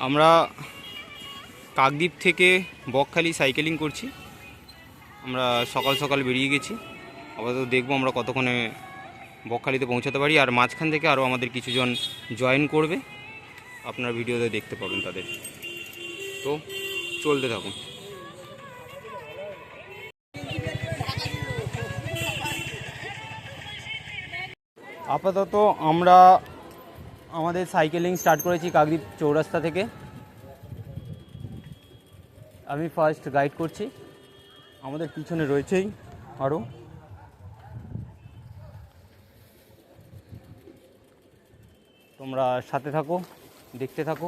আমরা কাকদ্বীপ থেকে বকখালি সাইকেলিং করছি। আমরা সকাল সকাল বেরিয়ে গেছি। আপাতত দেখবো আমরা কতক্ষণে বকখালিতে পৌঁছাতে পারি। আর মাঝখান থেকে আরও আমাদের কিছুজন জয়েন করবে, আপনারা ভিডিওতে দেখতে পাবেন তাদের। তো চলতে থাকুন। আপাতত আমরা আমাদের সাইকেলিং স্টার্ট করেছি কাকদ্বীপ চৌরাস্তা থেকে। আমি ফার্স্ট গাইড করছি, আমাদের পিছনে রয়েছেই আরও। তোমরা সাথে থাকো, দেখতে থাকো,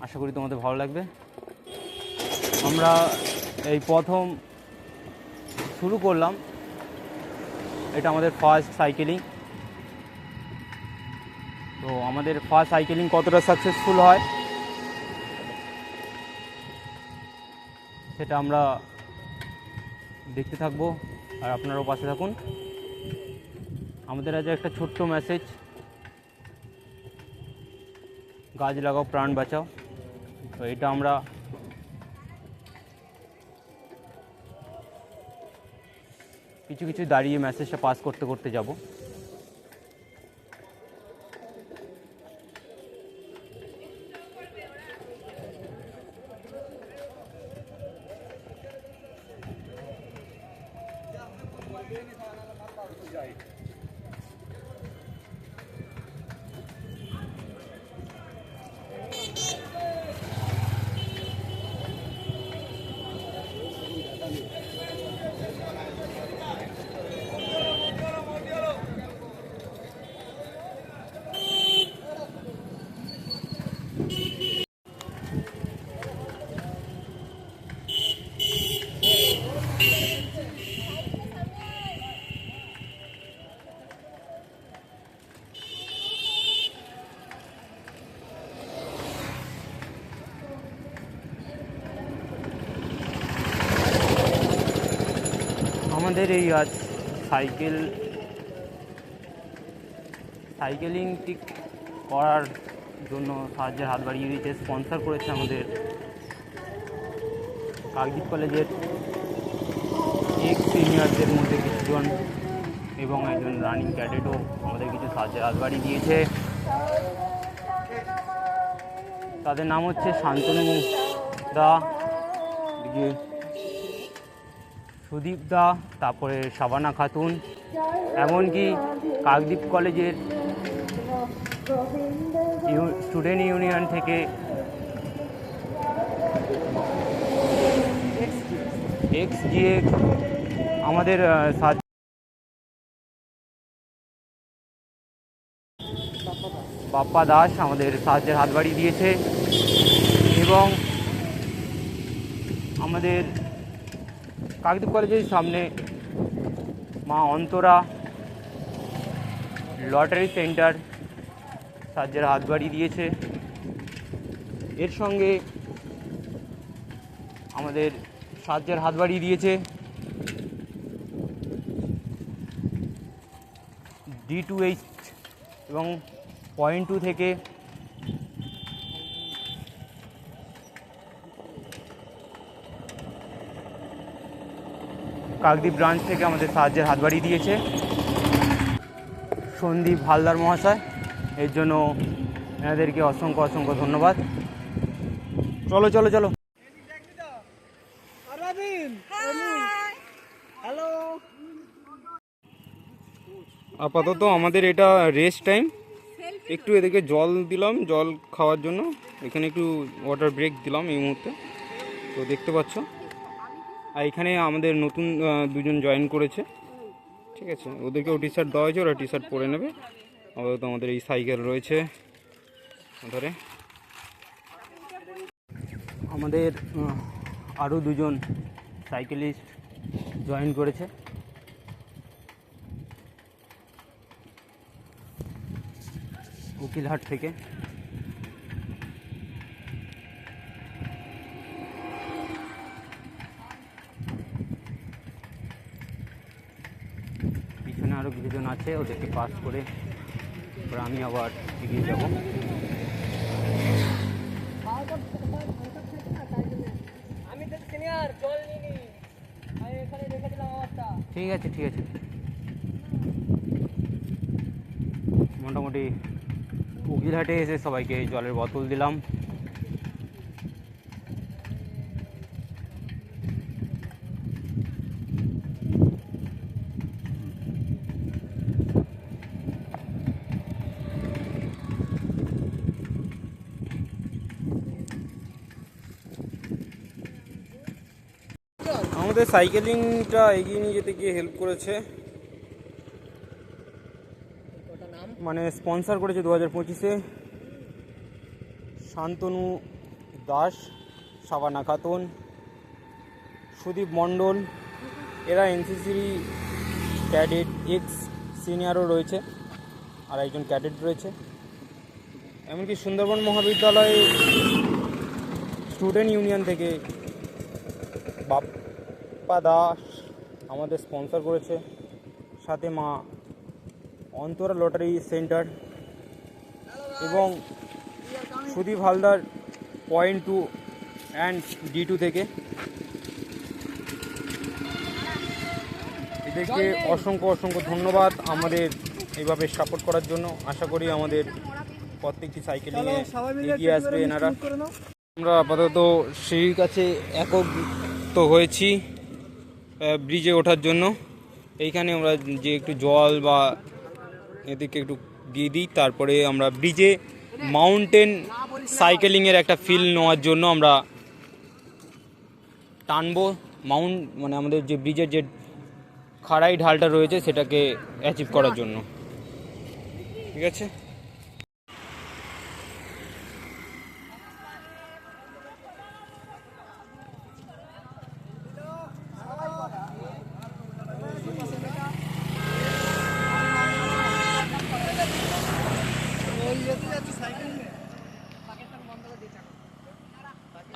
আশা করি তোমাদের ভালো লাগবে। আমরা এই প্রথম শুরু করলাম, এটা আমাদের ফার্স্ট সাইকেলিং। তো আমাদের ফার্স্ট সাইকেলিং কতটা সাকসেসফুল হয় সেটা আমরা দেখতে থাকবো, আর আপনারাও পাশে থাকুন। আমাদের আজ একটা ছোট্ট মেসেজ, গাছ লাগাও প্রাণ বাঁচাও। তো এটা আমরা কিছু কিছু দাঁড়িয়ে মেসেজটা পাস করতে করতে যাব। আমাদের এই আজ সাইকেলিংটি করার জন্য সাহায্যের হাত বাড়িয়ে দিয়েছে, স্পন্সর করেছে আমাদের কাকদ্বীপ কলেজের সিনিয়রদের মধ্যে কিছুজন, এবং একজন রানিং ক্যাডেটও আমাদের কিছু সাহায্যের হাত বাড়িয়ে দিয়েছে। তাদের নাম হচ্ছে শান্তনু দা, সুদীপ দা, তারপরে শাবানা খাতুন, এমনকি কাকদ্বীপ কলেজের স্টুডেন্ট ইউনিয়ন থেকে XGA আমাদের বাপ্পা দাস আমাদের সাহায্যের হাত বাড়িয়ে দিয়েছে। এবং আমাদের কাকদ্বীপ কলেজের সামনে মা অন্তরা লটারি সেন্টার সাহায্যের হাত বাড়িয়ে দিয়েছে। এর সঙ্গে আমাদের সাহায্যের হাত বাড়িয়ে দিয়েছে D2H এবং পয়েন্ট 2 থেকে কাকদ্বীপ ব্রাঞ্চ থেকে আমাদের সাহায্যের হাত বাড়িয়ে দিয়েছে সন্দীপ হালদার মহাশয়। এর জন্য এনাদেরকে অসংখ্য অসংখ্য ধন্যবাদ। চলো চলো চলো। আপাতত আমাদের এটা রেস্ট টাইম, একটু এদিকে জল দিলাম, জল খাওয়ার জন্য এখানে একটু ওয়াটার ব্রেক দিলাম এই মুহূর্তে। তো দেখতে পাচ্ছ, আর এখানে আমাদের নতুন দুজন জয়েন করেছে, ঠিক আছে, ওদেরকেও টি শার্ট দেওয়া হয়েছে, ওরা টি শার্ট পরে নেবে। আপাতত আমাদের এই সাইকেল রয়েছে ধরে। আমাদের আরও দুজন সাইকেলিস্ট জয়েন করেছে, উকিলহাট থেকে। পিছনে আরও কিছুজন আছে, ওদেরকে পাস করে আমি আবার এগিয়ে যাব। ঠিক আছে ঠিক আছে। মোটামুটি উকিলহাটে এসে সবাইকে জলের বোতল দিলাম। আমাদের সাইকেলিংটা এগিয়ে নিয়ে যেতে গিয়ে হেল্প করেছে, মানে স্পন্সর করেছে 2025-এ শান্তনু দাস, শাবানা খাতুন, সুদীপ মণ্ডল। এরা এনসিসির ক্যাডেট, এক্স সিনিয়রও রয়েছে, আর একজন ক্যাডেট রয়েছে। এমনকি সুন্দরবন মহাবিদ্যালয়ে স্টুডেন্ট ইউনিয়ন থেকে বাপ্পা দাস আমাদের স্পন্সর করেছে, সাথে মা অন্তরা লটারি সেন্টার এবং সুদীপ হালদার .2 অ্যান্ড D2 থেকে। এদেরকে অসংখ্য অসংখ্য ধন্যবাদ আমাদের এইভাবে সাপোর্ট করার জন্য। আশা করি আমাদের প্রত্যেকটি সাইকেলিংয়ে এগিয়ে আসবে এনারা। আমরা আপাতত সিঁড়ির কাছে একত্রিত হয়েছি ব্রিজে ওঠার জন্য। এইখানে আমরা যে একটু জল বা এদিকে একটু দিয়ে দিই, তারপরে আমরা ব্রিজে মাউন্টেন সাইকেলিংয়ের একটা ফিল নেওয়ার জন্য আমরা টানবো মানে আমাদের যে ব্রিজের যে খাড়াই ঢালটা রয়েছে সেটাকে অ্যাচিভ করার জন্য। ঠিক আছে।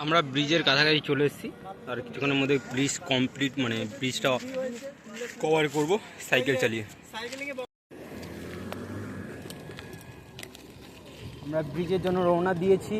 আমরা ব্রিজের কাছাকাছি চলে এসেছি, আর কিছুক্ষণের মধ্যে ব্রিজ কমপ্লিট, মানে ব্রিজটা কভার করব সাইকেল চালিয়ে। আমরা ব্রিজের জন্য রওনা দিয়েছি।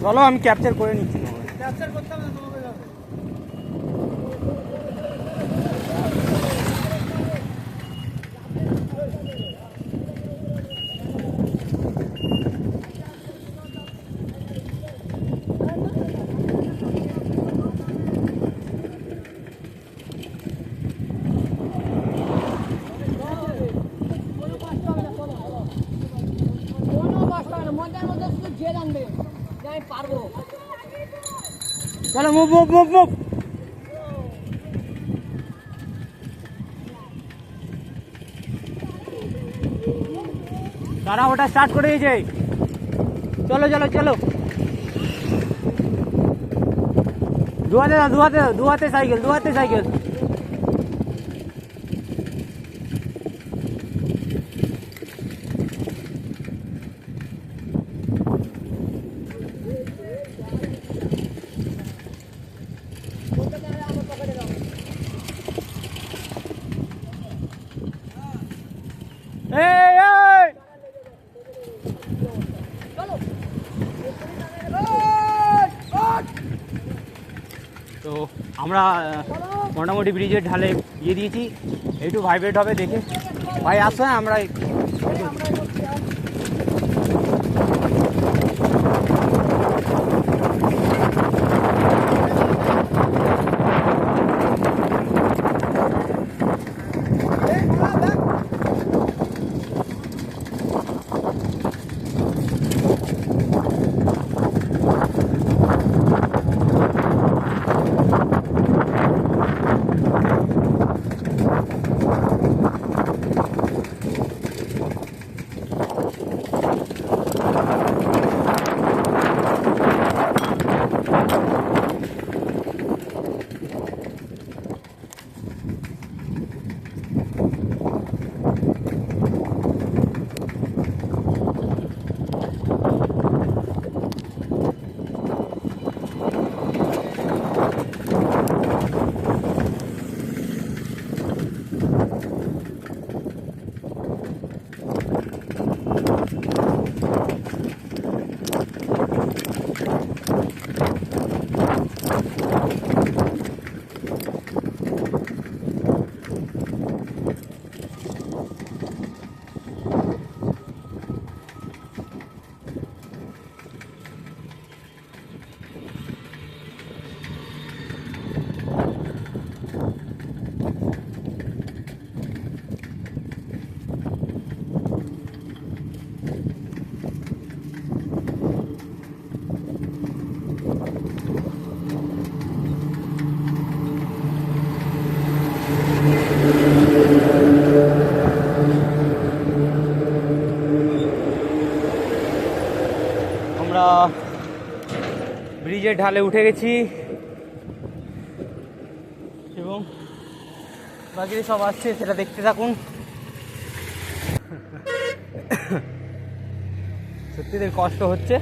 চলো আমি ক্যাপচার করে নিচ্ছি। ক্যাপচার করতে হবে না তোমাকে। চলো মুভ মুভ মুভ মুভ। তারা ওটা স্টার্ট করে দিয়েছে। চলো চলো চলো। দুহাতে দাও, দুহাতে দাও, দুহাতে সাইকেল, দুহাতে সাইকেল। তো আমরা মোটামুটি ব্রিজের ঢালে দিয়ে দিয়েছি, একটু ভাইব্রেট হবে দেখে। ভাই আসো, আমরা ব্রিজের ঢালে উঠে গেছি এবং বাকি সব আসছে, সেটা দেখতে থাকুন। সত্যিদের কষ্ট হচ্ছে,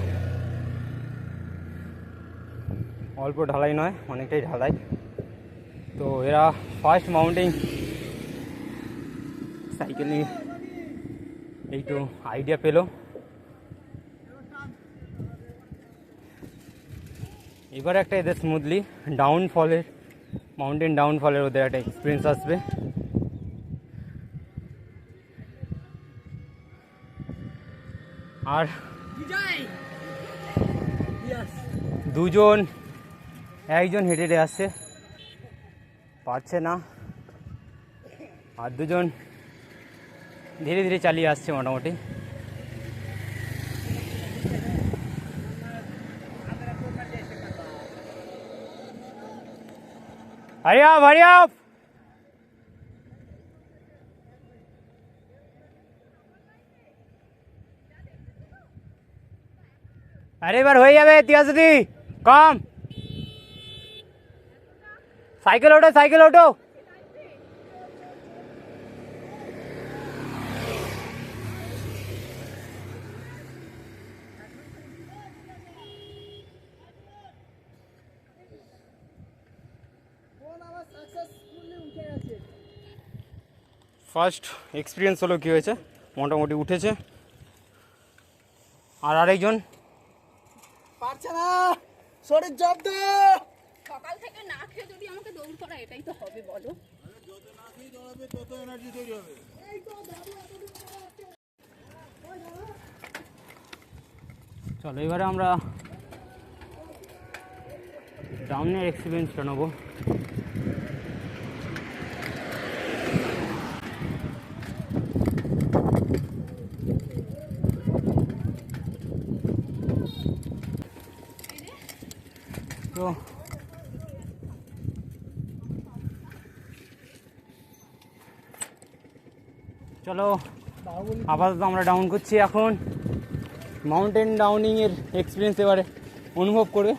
অল্প ঢালাই নয়, অনেকটাই ঢালাই। তো এরা ফার্স্ট মাউন্টেন সাইকেল নিয়ে একটু আইডিয়া পেলো। এবার একটা এদের স্মুথলি ডাউনফলের, মাউন্টেন ডাউনফলের ওদের একটা এক্সপিরিয়েন্স আসবে। আর দুজন, একজন হেঁটে হেঁটে আসছে, পারছে না, আর দুজন ধীরে ধীরে চালিয়ে আসছে মোটামুটি। Hurry up, hurry up! আরে এবার হয়ে যাবে তিয়াসদি, কম। সাইকেল ওঠো, সাইকেল ওঠো। ফার্স্ট এক্সপিরিয়েন্স হলো কী হয়েছে, মোটামুটি উঠেছে। আর আরেকজন পারছে না, শরীর জব্দ। সকাল থেকে না খেয়ে যদি আমাকে দৌড় করা, এটাই তো হবে বলো। যত না খেয়ে দৌড়াবে তত এনার্জি তৈরি হবে। চলো এবারে আমরা ডাউনের এক্সপিরিয়েন্সটা নেবো। তো চলো আপাতত আমরা ডাউন করছি এখন। মাউন্টেন ডাউনিংয়ের এক্সপিরিয়েন্স এবারে অনুভব করবে,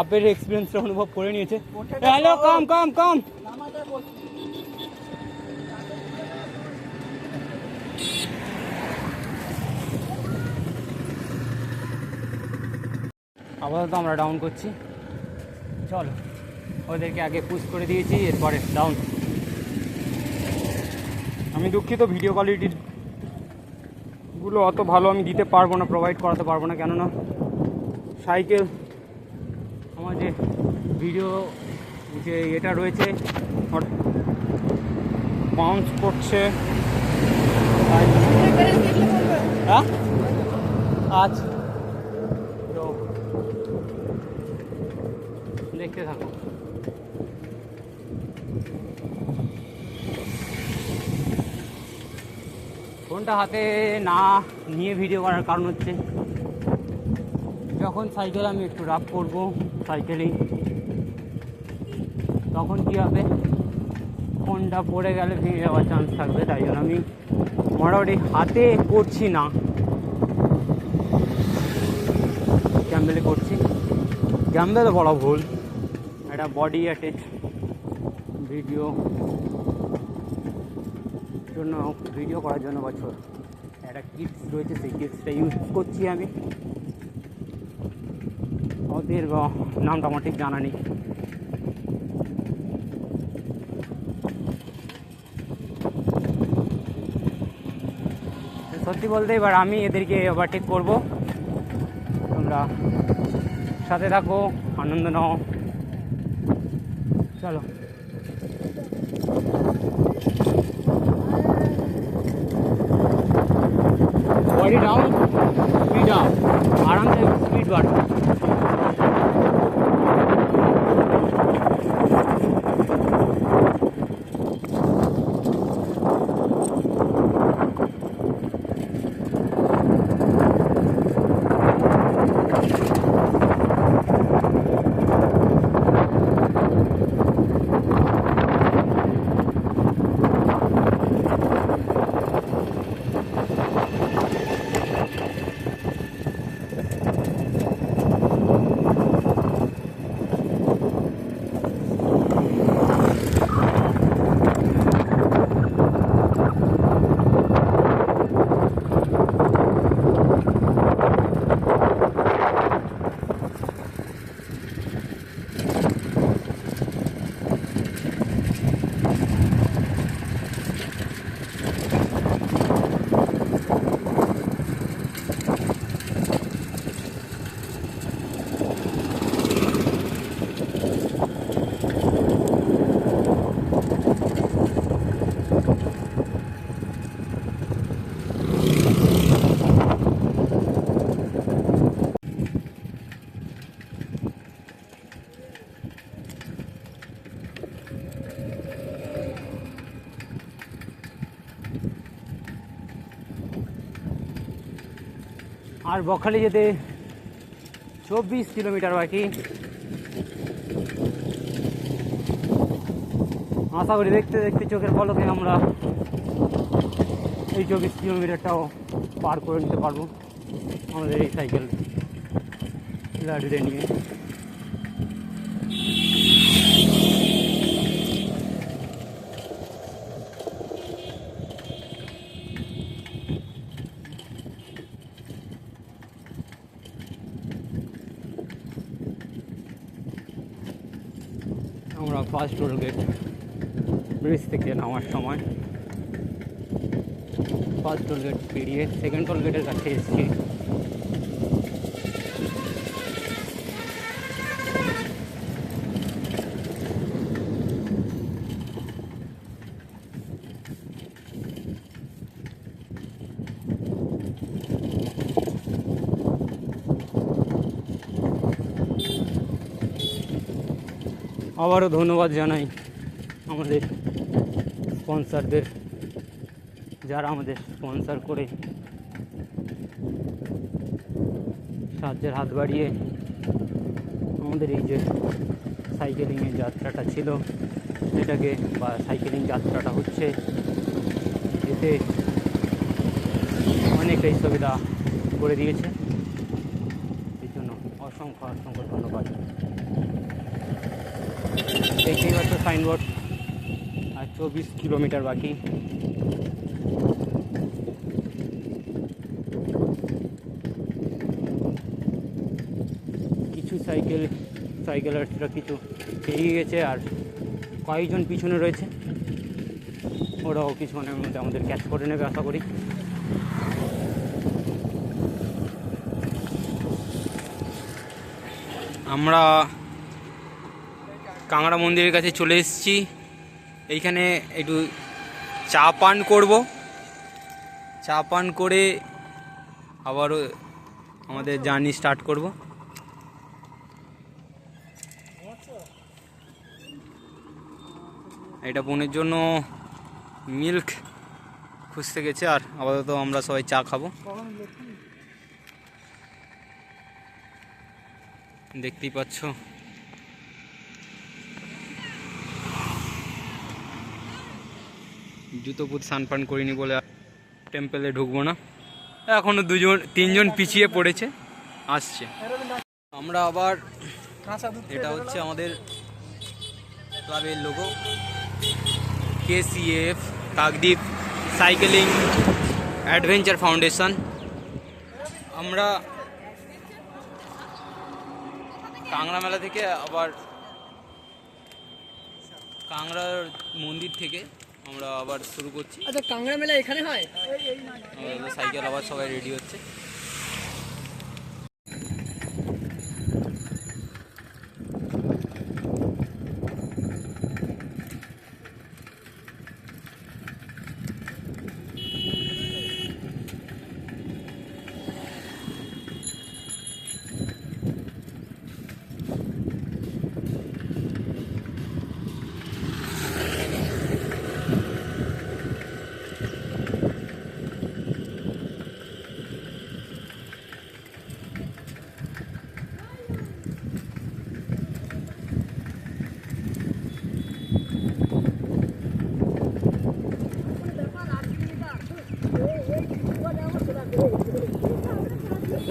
আপের এক্সপিরিয়েন্সটা অনুভব করে নিয়েছে। হ্যালো, কম কম কম। আপাতত আমরা ডাউন করছি, চলো। ওদেরকে আগে পুশ করে দিয়েছি, এরপরে ডাউন। আমি দুঃখিত, ভিডিও কোয়ালিটিগুলো অত ভালো আমি দিতে পারবো না, প্রোভাইড করাতে পারবো না, কেননা সাইকেল আমার যে ভিডিও যে এটা রয়েছে বাউন্স করছে। হ্যাঁ আচ্ছা, তো দেখতে থাকো। ফোনটা হাতে না নিয়ে ভিডিও করার কারণ হচ্ছে, যখন সাইকেল আমি একটু রাফ করবো সাইকেলিং, তখন কী হবে, ফোনটা পড়ে গেলে ভেঙে যাওয়ার চান্স থাকবে। তাই জন্য আমি মোটামুটি হাতে করছি না, গ্যাম্বেলে করছি। গ্যাম্বেলে বলা ভুল, একটা বডি অ্যাটাচ ভিডিও জন্য, ভিডিও করার জন্য বছর একটা কিটস রয়েছে, সেই কিটসটা ইউজ করছি আমি। ওদের নামটা আমার ঠিক জানা নেই। সত্যি বলতে এবার আমি এদেরকে ওভারটেক করবো, তোমরা সাথে থাকো, আনন্দ নাও, চলো। बॉडी डाउन, स्पीड अप, आराम से स्पीड बढ़। আর বকখালি যেতে 24 কিলোমিটার বাকি। আশা করি দেখতে দেখতে চোখের পলকে আমরা এই 24 কিলোমিটারটাও পার করে নিতে পারবো আমাদের এই সাইকেল লাঠিতে নিয়ে। আমরা ফার্স্ট টোল গেট ব্রিজ থেকে নামার সময় ফার্স্ট টোল গেট পেরিয়ে সেকেন্ড টোল গেটের কাছে এসেছি। আবারও ধন্যবাদ জানাই আমাদের স্পন্সরদের, যারা আমাদের স্পন্সর করে সাহায্যের হাত বাড়িয়ে আমাদের এই যে সাইকেলিংয়ের যাত্রাটা ছিল সেটাকে, বা সাইকেলিং যাত্রাটা হচ্ছে, এতে অনেকটাই সুবিধা করে দিয়েছে। এই জন্য অসংখ্য অসংখ্য ধন্যবাদ। দেখতেই পাচ্ছ সাইনবোর্ড, আর 24 কিলোমিটার বাকি। কিছু সাইকেলাররা কিছু এগিয়ে গেছে, আর কয়েকজন পিছনে রয়েছে, ওরাও কিছুক্ষণের মধ্যে আমাদের ক্যাচ করে নেবে আশা করি। আমরা কাংড়া মন্দিরের কাছে চলে এসেছি। এইখানে একটু চা পান করব, চা পান করে আবারও আমাদের জার্নি স্টার্ট করব। এটা বোনের জন্য মিল্ক খুঁজতে গেছে, আর আপাতত আমরা সবাই চা খাবো। দেখতেই পাচ্ছ জুতো পুত স্নান করিনি বলে টেম্পেলে ঢুকবো না। এখনো তিনজন পিছিয়ে পড়েছে, আসছে। আমরা আবার, এটা হচ্ছে আমাদের ক্লাবের logo, KCF Kakdwip cycling adventure foundation. আমরা কাংড়া মেলা থেকে আবার কাংড়ার মন্দির থেকে আমরা আবার শুরু করছি। আচ্ছা, কাংড়া মেলা এখানে হয়? সাইকেল আবার সবাই রেডি হচ্ছে।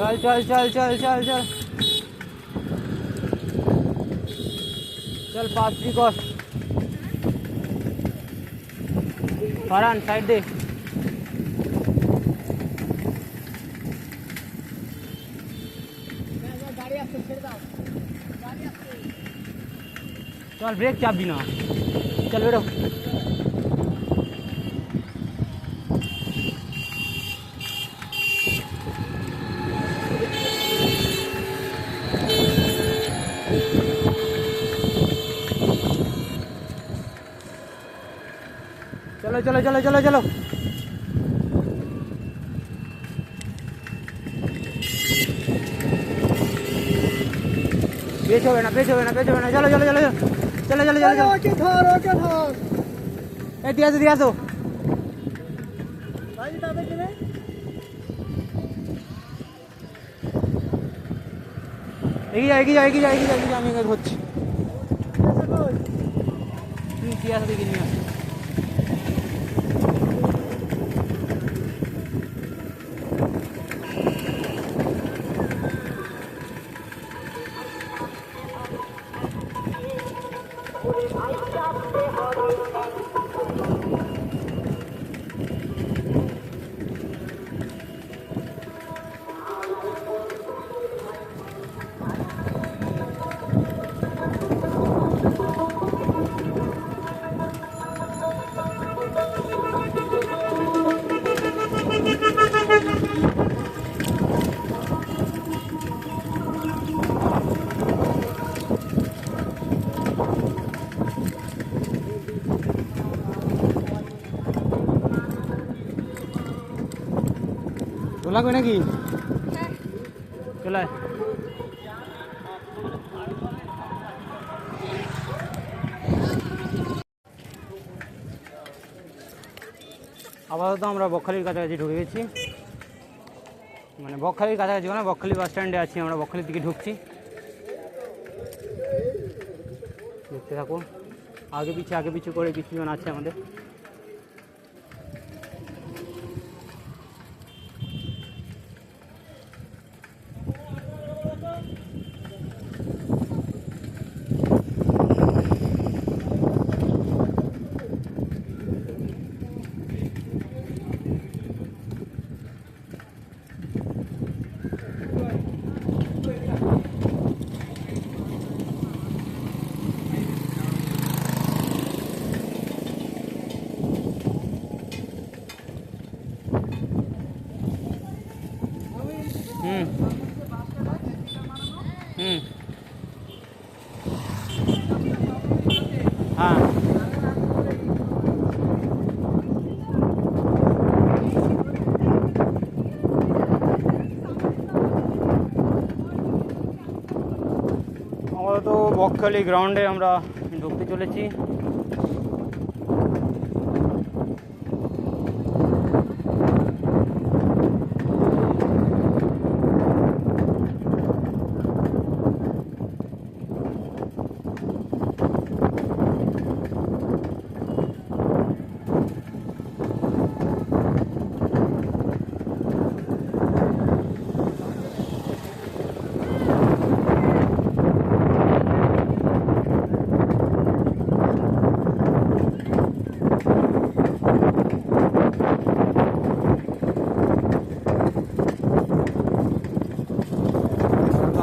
चल चल चल चल चल चल चल पास भी कर फरहान साइड दे। चल ब्रेक चाबी ना, चल बेटो। चलो चलो चलो चलो चलो पेछ হবে না चलो चलो चलो चलो चलो चलो चलो चलो ওকে ধর ए दिया दो ভাই দাদা কেনে এগিয়ে যা আমি এগিয়ে ধরছি। তুই আসা দেখি নিয়ে আসি। তো লাগবে নাকি? চলে আয়। আপাতত আমরা বকখালির কাছাকাছি ঢুকে গেছি, মানে বকখালির কাছাকাছি না, বকখালি বাস স্ট্যান্ডে আছি আমরা, বকখালির দিকে ঢুকছি। দেখতে থাকুন, আগে পিছু করে কিছুজন আছে আমাদের। হুম হ্যাঁ, আমরা তো বকখালি গ্রাউন্ডে আমরা ঢুকতে চলেছি।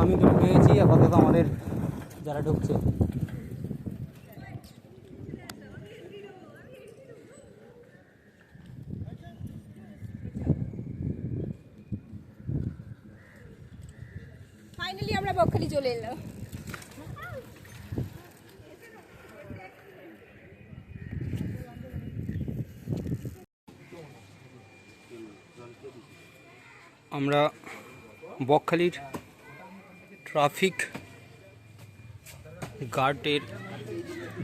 আমি তো পেয়েছি, আপাতত আমাদের যারা ঢুকছে ফাইনালি আমরা বকখালি চলে এলাম। আমরা বকখালির ট্রাফিক গার্ডের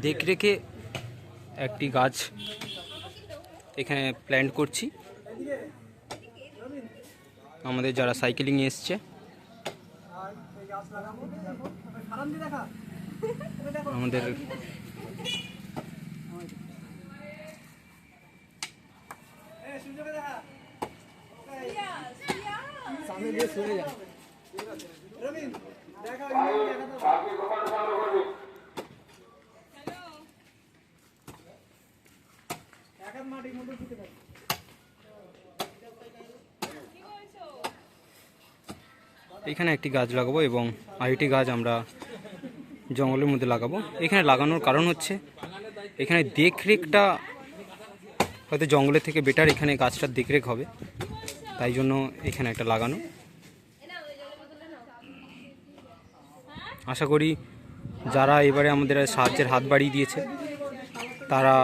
দেখরেখে একটি গাছ এখানে প্ল্যান্ট করছি। আমাদের যারা সাইকেলিং এসছে আমাদের এখানে একটি গাছ লাগাবো এবং আরেকটি গাছ আমরা জঙ্গলের মধ্যে লাগাবো। এখানে লাগানোর কারণ হচ্ছে এখানে দেখরেখটা হয়তো জঙ্গলের থেকে বেটার, এখানে গাছটার দেখরেখ হবে, তাই জন্য এখানে একটা লাগানো। আশা করি যারা এবারে আমাদের সাহায্যের হাত বাড়িয়ে দিয়েছে তারা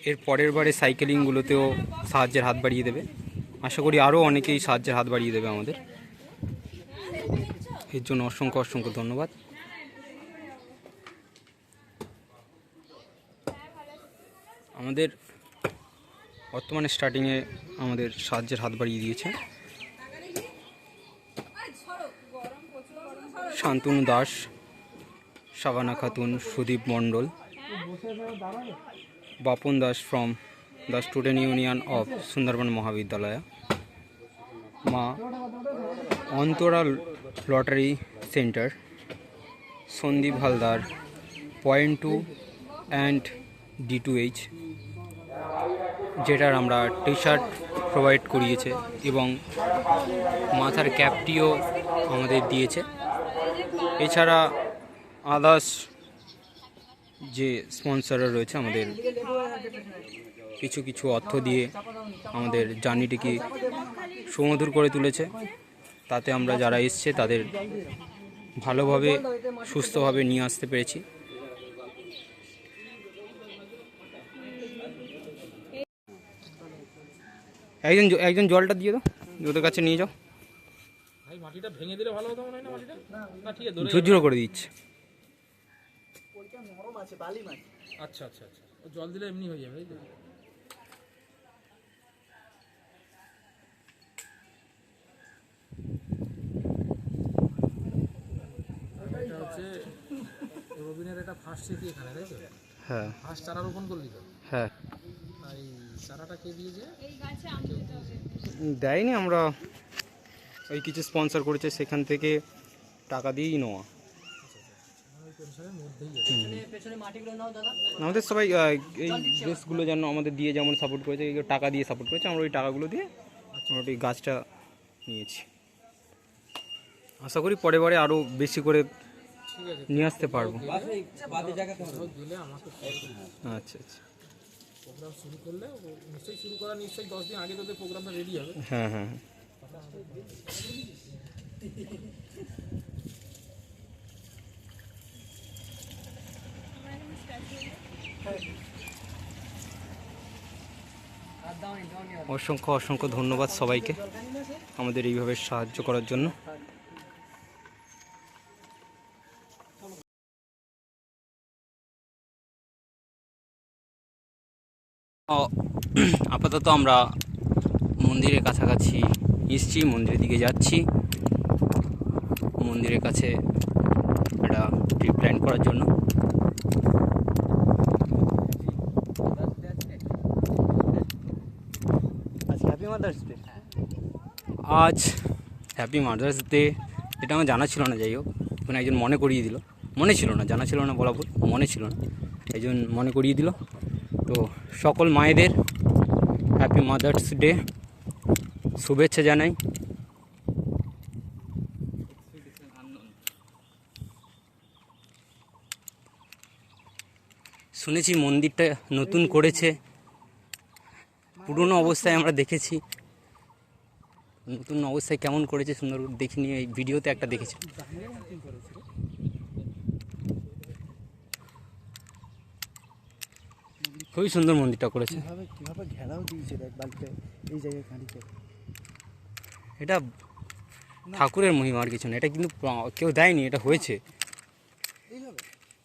এর পরের বারে সাইকেলিংগুলোতেও সাহায্যের হাত বাড়িয়ে দেবে। আশা করি আরও অনেকেই সাহায্যের হাত বাড়িয়ে দেবে আমাদের। এর জন্য অসংখ্য অসংখ্য ধন্যবাদ। আমাদের বর্তমানে স্টার্টিংয়ে আমাদের সাহায্যের হাত বাড়িয়ে দিয়েছে। Shantanu Das, Shabana Khatun, Sudip Mondal, Bapan Das from the student union of Sundarban Mahavidyalaya, Maa Antara lottery centre, Sandip Haldar, point 2 and D2H, যেটার আমরা টি শার্ট প্রোভাইড করিয়েছে এবং মাথার ক্যাপটিও আমাদের দিয়েছে। এছাড়া আদার্স যে স্পন্সররা রয়েছে আমাদের কিছু কিছু অর্থ দিয়ে আমাদের জার্নিটিকে সুমধুর করে তুলেছে। তাতে আমরা যারা এসছে তাদের ভালোভাবে সুস্থভাবে নিয়ে আসতে পেরেছি। একজন জলটা দিয়ে দাও, ওদের কাছে নিয়ে যাও। ভাই মাটিটা ভেঙে দিলে ভালো হতো মনে হয় না? মাটিটা না ঠিক আছে, ঝুরঝুরো করে দিচ্ছে। নরম আছে, বালি মাছ। আচ্ছা আচ্ছা আচ্ছা, ও জল দিলে এমনি হয়ে যাবে, তাই তো? এটা হচ্ছে রবিনের এটা ফার্স্ট স্মৃতি এখানে, তাই তো? হ্যাঁ ফার্স্ট চারা রোপণ করলি তো? হ্যাঁ, আর এই চারাটা কে দিয়েছে? এই গাছে আম দিতে হবে। দেয়নি, আমরা ওই কিছু স্পন্সর করেছে সেখান থেকে টাকা দিয়েই নেওয়া। ওই পেনশনের মধ্যেই আছে। পেছনে মাটিগুলো নাও দাদা। আমাদের সবাই এই ড্রেসগুলো যেন আমাদের দিয়ে যেমন সাপোর্ট করেছে, এই টাকা দিয়ে সাপোর্ট করেছে, আমরা ওই টাকাগুলো দিয়ে আমরা ওই গাছটা নিয়েছি। আশা করি পরে বারে আরও বেশি করে ঠিক আছে, নিয়ে আসতে পারবো। কোথাও গেলে আমাকে ফোন করবে। আচ্ছা আচ্ছা, প্রোগ্রাম শুরু করলে নিশ্চয়ই শুরু করা নিশ্চয়ই 10 দিন আগে তোদের প্রোগ্রামটা রেডি হবে। হ্যাঁ হ্যাঁ। অসংখ্য অসংখ্য ধন্যবাদ সবাইকে আমাদের এইভাবে সাহায্য করার জন্য। আপাতত আমরা মন্দিরের কাছাকাছি এসছি, মন্দিরের দিকে যাচ্ছি। মন্দিরের কাছে একটা ট্রিপ প্ল্যান করার জন্য। আজ হ্যাপি মাদার্স ডে, এটা আমার জানা ছিল না। যাই হোক, ওখানে একজন মনে করিয়ে দিল, মনে ছিল না, জানা ছিল না বলা ভুল, মনে ছিল না, একজন মনে করিয়ে দিল। তো সকল মায়েদের হ্যাপি মাদার্স ডে শুভেচ্ছা জানাই। শুনেছি মন্দিরটা নতুন করেছে, পুরনো অবস্থায় আমরা দেখেছি, নতুন অবস্থায় কেমন করেছে সুন্দর দেখিনি, এই ভিডিওতে একটা দেখেছি। খুবই সুন্দর মন্দিরটা করেছে। কিভাবে ঘেরাও দিয়েছে দেখ বাড়িতে, এই জায়গায় খাঁড়িতে। এটা ঠাকুরের মহিমা, আর কিছু না। এটা কিন্তু কেউ দেয়নি, এটা হয়েছে।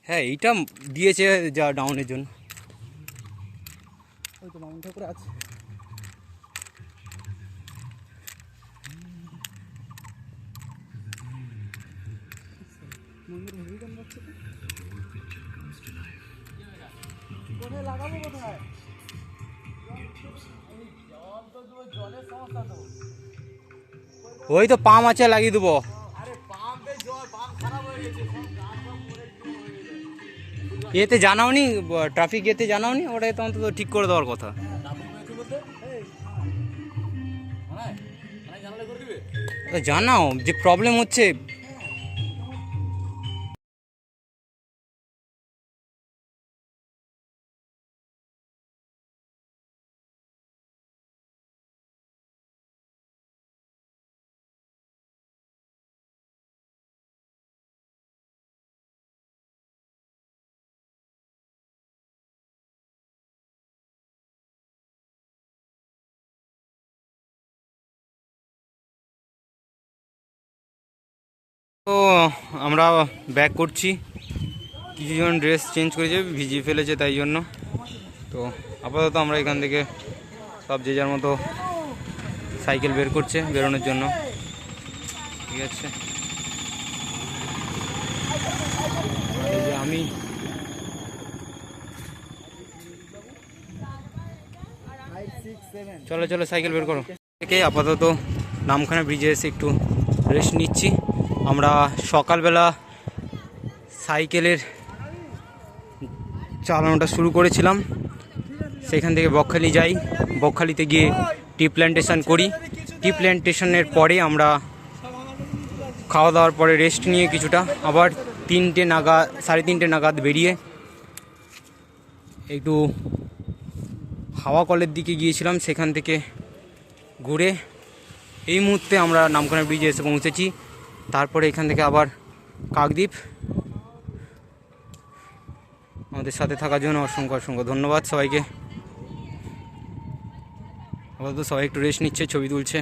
হ্যাঁ, এইটা দিয়েছে যা ডাউনের জন্য। ওই তো মামুন ঠাকুর আছে। মন্দির ভূমিকম্প হচ্ছে তো? কোথায় লাগাবো, কোথায়? জলের সমস্যা তো। ওই তো পাম্প আছে, লাগিয়ে দেবো। আরে পাম্পে জল, পাম্প খারাপ হয়ে গেছে। এতে জানাওনি, ট্রাফিক এতে জানাওনি, ওটা তো অন্তত ঠিক করে দেওয়ার কথা। জানাও যে প্রবলেম হচ্ছে। তো আমরা ব্যাক করছি, কিছুজন ড্রেস চেঞ্জ করেছে, ভিজিয়ে ফেলেছে তাই জন্য। তো আপাতত আমরা এখান থেকে সব যে যার মতো সাইকেল বের করছে বেরোনোর জন্য। ঠিক আছে। আমি চলো চলো সাইকেল বের করো। থেকে আপাতত নামখানা ব্রিজে এসে একটু রেস্ট নিচ্ছি। আমরা সকালবেলা সাইকেলের চালানোটা শুরু করেছিলাম, সেখান থেকে বকখালি যাই, বকখালিতে গিয়ে টি প্ল্যান্টেশন করি। টি প্ল্যান্টেশনের পরে আমরা খাওয়া দাওয়ার পরে রেস্ট নিয়ে কিছুটা আবার 3টে নাগাদ 3:30 নাগাদ বেরিয়ে একটু হাওয়া কলের দিকে গিয়েছিলাম, সেখান থেকে ঘুরে এই মুহূর্তে আমরা নামখানা ব্রিজে এসে পৌঁছেছি। তারপরে এখান থেকে আবার কাকদ্বীপ। আমাদের সাথে থাকার জন্য অসংখ্য অসংখ্য ধন্যবাদ সবাইকে। আপাতত সবাই একটু রেস্ট নিচ্ছে, ছবি তুলছে।